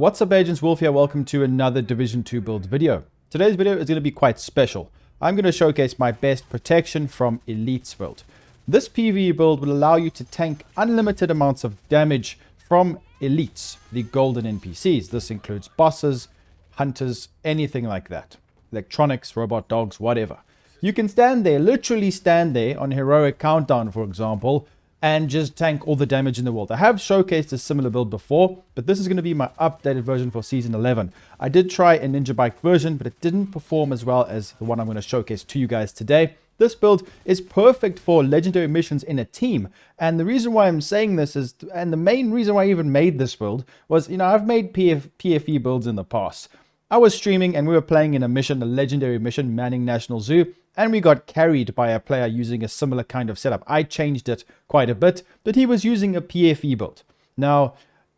What's up, agents? Wolf here. Welcome to another Division 2 build video. Today's video is going to be quite special. I'm going to showcase my best protection from elites build. This PvE build will allow you to tank unlimited amounts of damage from elites, the golden NPCs. This includes bosses, hunters, anything like that. Electronics, robot dogs, whatever. You can stand there, literally stand there on Heroic Countdown, for example, and just tank all the damage in the world. I have showcased a similar build before, but this is going to be my updated version for Season 11. I did try a Ninja Bike version, but it didn't perform as well as the one I'm going to showcase to you guys today. This build is perfect for legendary missions in a team. And the reason why I'm saying this is, and the main reason why I even made this build was, I've made PFE builds in the past. I was streaming and we were playing in a mission, a legendary mission, Manning National Zoo, and we got carried by a player using a similar kind of setup. I changed it quite a bit, but he was using a PFE build. Now,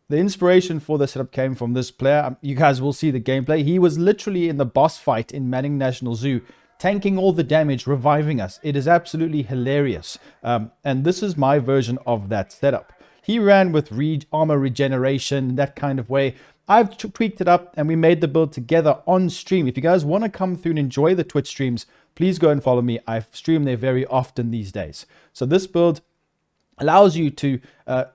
the inspiration for this setup came from this player. You guys will see the gameplay. He was literally in the boss fight in Manning National Zoo, tanking all the damage, reviving us. It is absolutely hilarious. And this is my version of that setup. He ran with armor regeneration, that kind of way. I've tweaked it up and we made the build together on stream. If you guys want to come through and enjoy the Twitch streams, please go and follow me. I stream there very often these days. So this build allows you to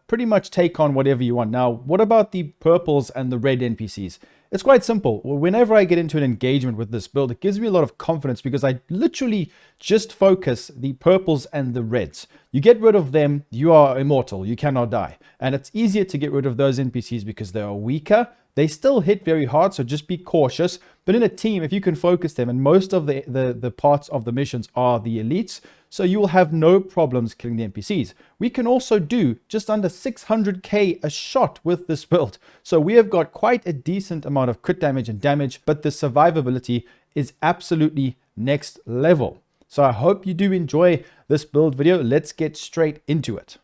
pretty much take on whatever you want. Now, what about the purples and the red NPCs? It's quite simple. Whenever I get into an engagement with this build, it gives me a lot of confidence because I literally just focus the purples and the reds. You get rid of them, you are immortal. You cannot die. And it's easier to get rid of those NPCs because they are weaker. They still hit very hard, so just be cautious. But in a team, if you can focus them, and most of the parts of the missions are the elites, so you will have no problems killing the NPCs. We can also do just under 600k a shot with this build. So we have got quite a decent amount of crit damage and damage, but the survivability is absolutely next level. So I hope you do enjoy this build video. Let's get straight into it.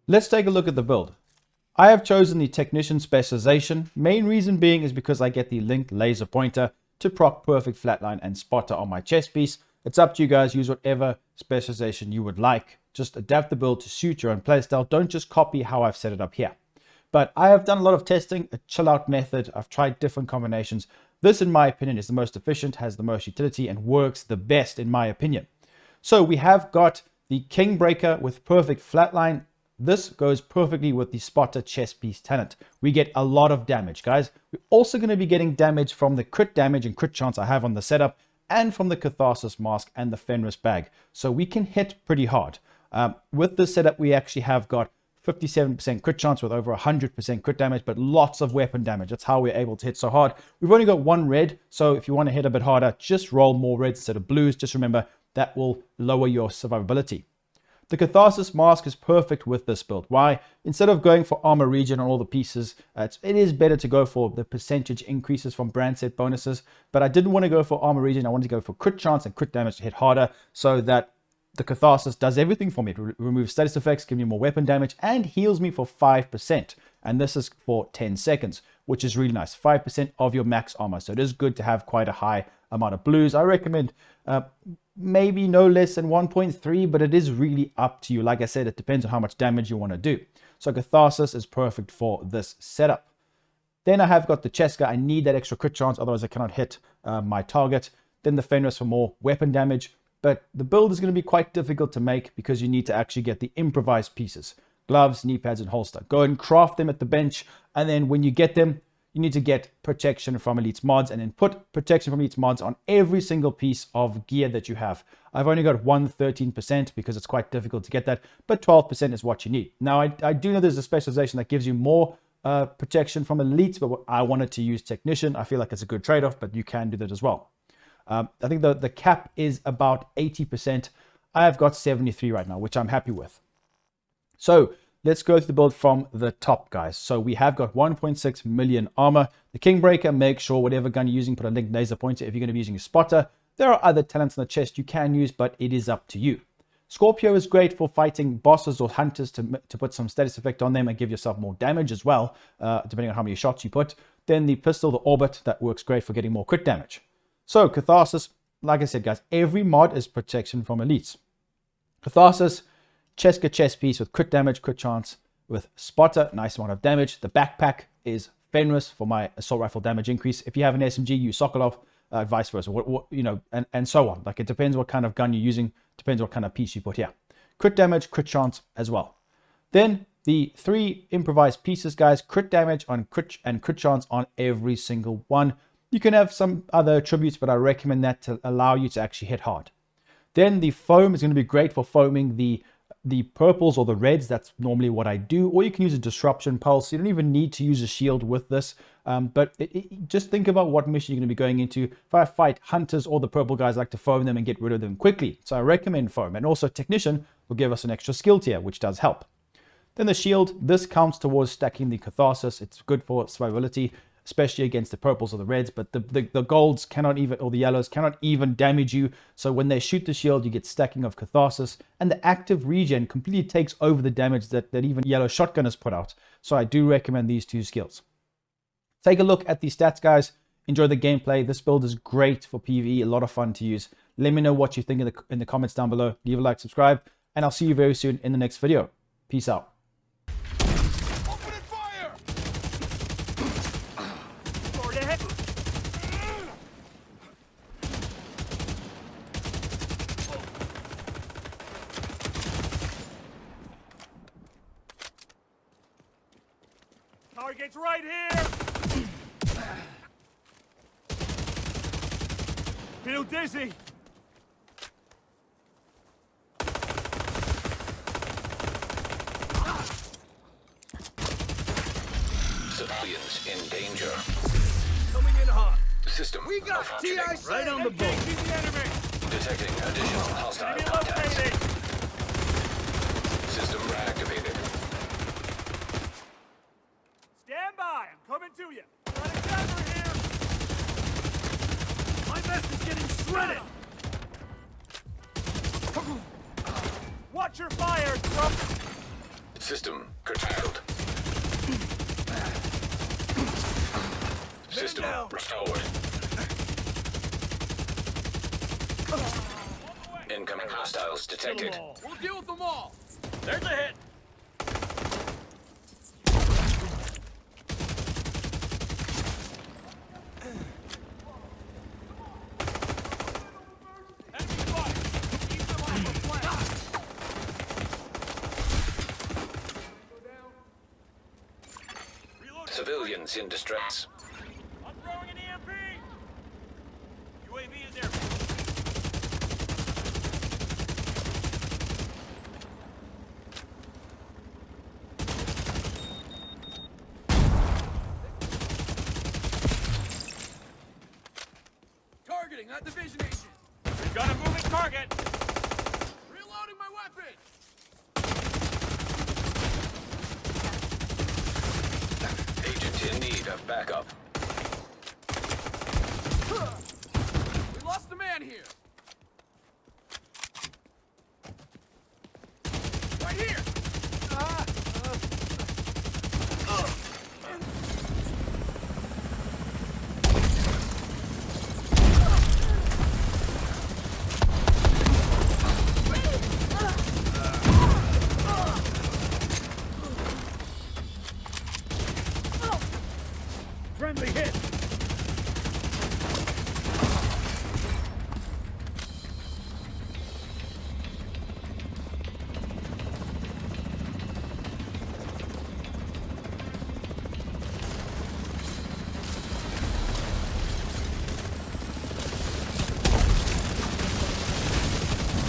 Let's take a look at the build. I have chosen the Technician specialization. Main reason being is because I get the linked laser pointer to proc perfect flatline and spotter on my chest piece. It's up to you guys. Use whatever specialization you would like. Just adapt the build to suit your own playstyle. Don't just copy how I've set it up here. But I have done a lot of testing, a chill out method. I've tried different combinations. This, in my opinion, is the most efficient, has the most utility, and works the best, in my opinion. So we have got the King Breaker with perfect flatline. This goes perfectly with the spotter chest piece talent. We get a lot of damage, guys. We're also going to be getting damage from the crit damage and crit chance I have on the setup, and from the Catharsis mask and the Fenris bag. So we can hit pretty hard. With this setup, we actually have got 57% crit chance with over 100% crit damage, but lots of weapon damage. That's how we're able to hit so hard. We've only got one red, so if you want to hit a bit harder, just roll more reds instead of blues. Just remember, that will lower your survivability. The Catharsis mask is perfect with this build. Why? Instead of going for armor regen on all the pieces, it is better to go for the percentage increases from brand set bonuses. But I didn't want to go for armor regen. I wanted to go for crit chance and crit damage to hit harder, so that the Catharsis does everything for me. It removes status effects, gives me more weapon damage, and heals me for 5%. And this is for 10 seconds, which is really nice. 5% of your max armor. So it is good to have quite a high amount of blues. I recommend maybe no less than 1.3, but it is really up to you. Like I said, it depends on how much damage you want to do. So Catharsis is perfect for this setup. Then I have got the Cheska. I need that extra crit chance, otherwise I cannot hit my target. Then the Fenris for more weapon damage. But the build is going to be quite difficult to make because you need to actually get the improvised pieces. Gloves, knee pads, and holster. Go and craft them at the bench. And then when you get them, you need to get protection from elites mods, and then put protection from elites mods on every single piece of gear that you have. I've only got 13% because it's quite difficult to get that, but 12% is what you need. Now, I do know there's a specialization that gives you more protection from elites, but I wanted to use Technician. I feel like it's a good trade-off, but you can do that as well. I think the cap is about 80%. I have got 73 right now, which I'm happy with. So let's go through the build from the top, guys. So we have got 1.6 million armor. The King Breaker, make sure whatever gun you're using, put a linked laser pointer if you're going to be using a spotter. There are other talents in the chest you can use, but it is up to you. Scorpio is great for fighting bosses or hunters to put some status effect on them and give yourself more damage as well, depending on how many shots you put. Then the pistol, the Orbit, that works great for getting more crit damage. So Catharsis, like I said, guys, every mod is protection from elites. Catharsis, Cheska chest piece with crit damage, crit chance, with spotter, nice amount of damage. The backpack is Fenris for my assault rifle damage increase. If you have an SMG, use Sokolov, vice versa, and so on. Like, it depends what kind of gun you're using, depends what kind of piece you put here. Crit damage, crit chance as well. Then the 3 improvised pieces, guys, crit damage on crit and crit chance on every single one. You can have some other attributes, but I recommend that to allow you to actually hit hard. Then the foam is going to be great for foaming the purples or the reds. That's normally what I do. Or you can use a disruption pulse. You don't even need to use a shield with this. But just think about what mission you're going to be going into. If I fight hunters, all the purple guys like to foam them and get rid of them quickly. So I recommend foam. And also technician will give us an extra skill tier, which does help. Then the shield, this counts towards stacking the catharsis. It's good for survivability, especially against the purples or the reds, but the golds cannot even, or the yellows cannot even damage you. So when they shoot the shield, you get stacking of catharsis, and the active regen completely takes over the damage that even yellow shotgunners put out. So I do recommend these 2 skills. Take a look at the stats, guys. Enjoy the gameplay. This build is great for PvE, a lot of fun to use. Let me know what you think in the comments down below. Leave a like, subscribe, and I'll see you very soon in the next video. Peace out. Target's right here! Feel dizzy! Civilians in danger. Coming in hot. System We got malfunctioning. TIC! Right on the boat. The enemy. Detecting additional hostile Enemy contacts. located. System reactivated. Stand by. I'm coming to you. Got a cover here. My vest is getting shredded. Watch your fire, Trump. System curtailed. System restored. Incoming hostiles detected. We'll deal with them all. There's a hit. Enemy spotted. Keep them on the flank. Reload. Civilians in distress. I'm throwing an EMP. UAV is there. Targeting that division agent. We've got a moving target. Reloading my weapon. Agent in need of backup. We lost the man here. Right here. Friendly hit.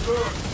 Good.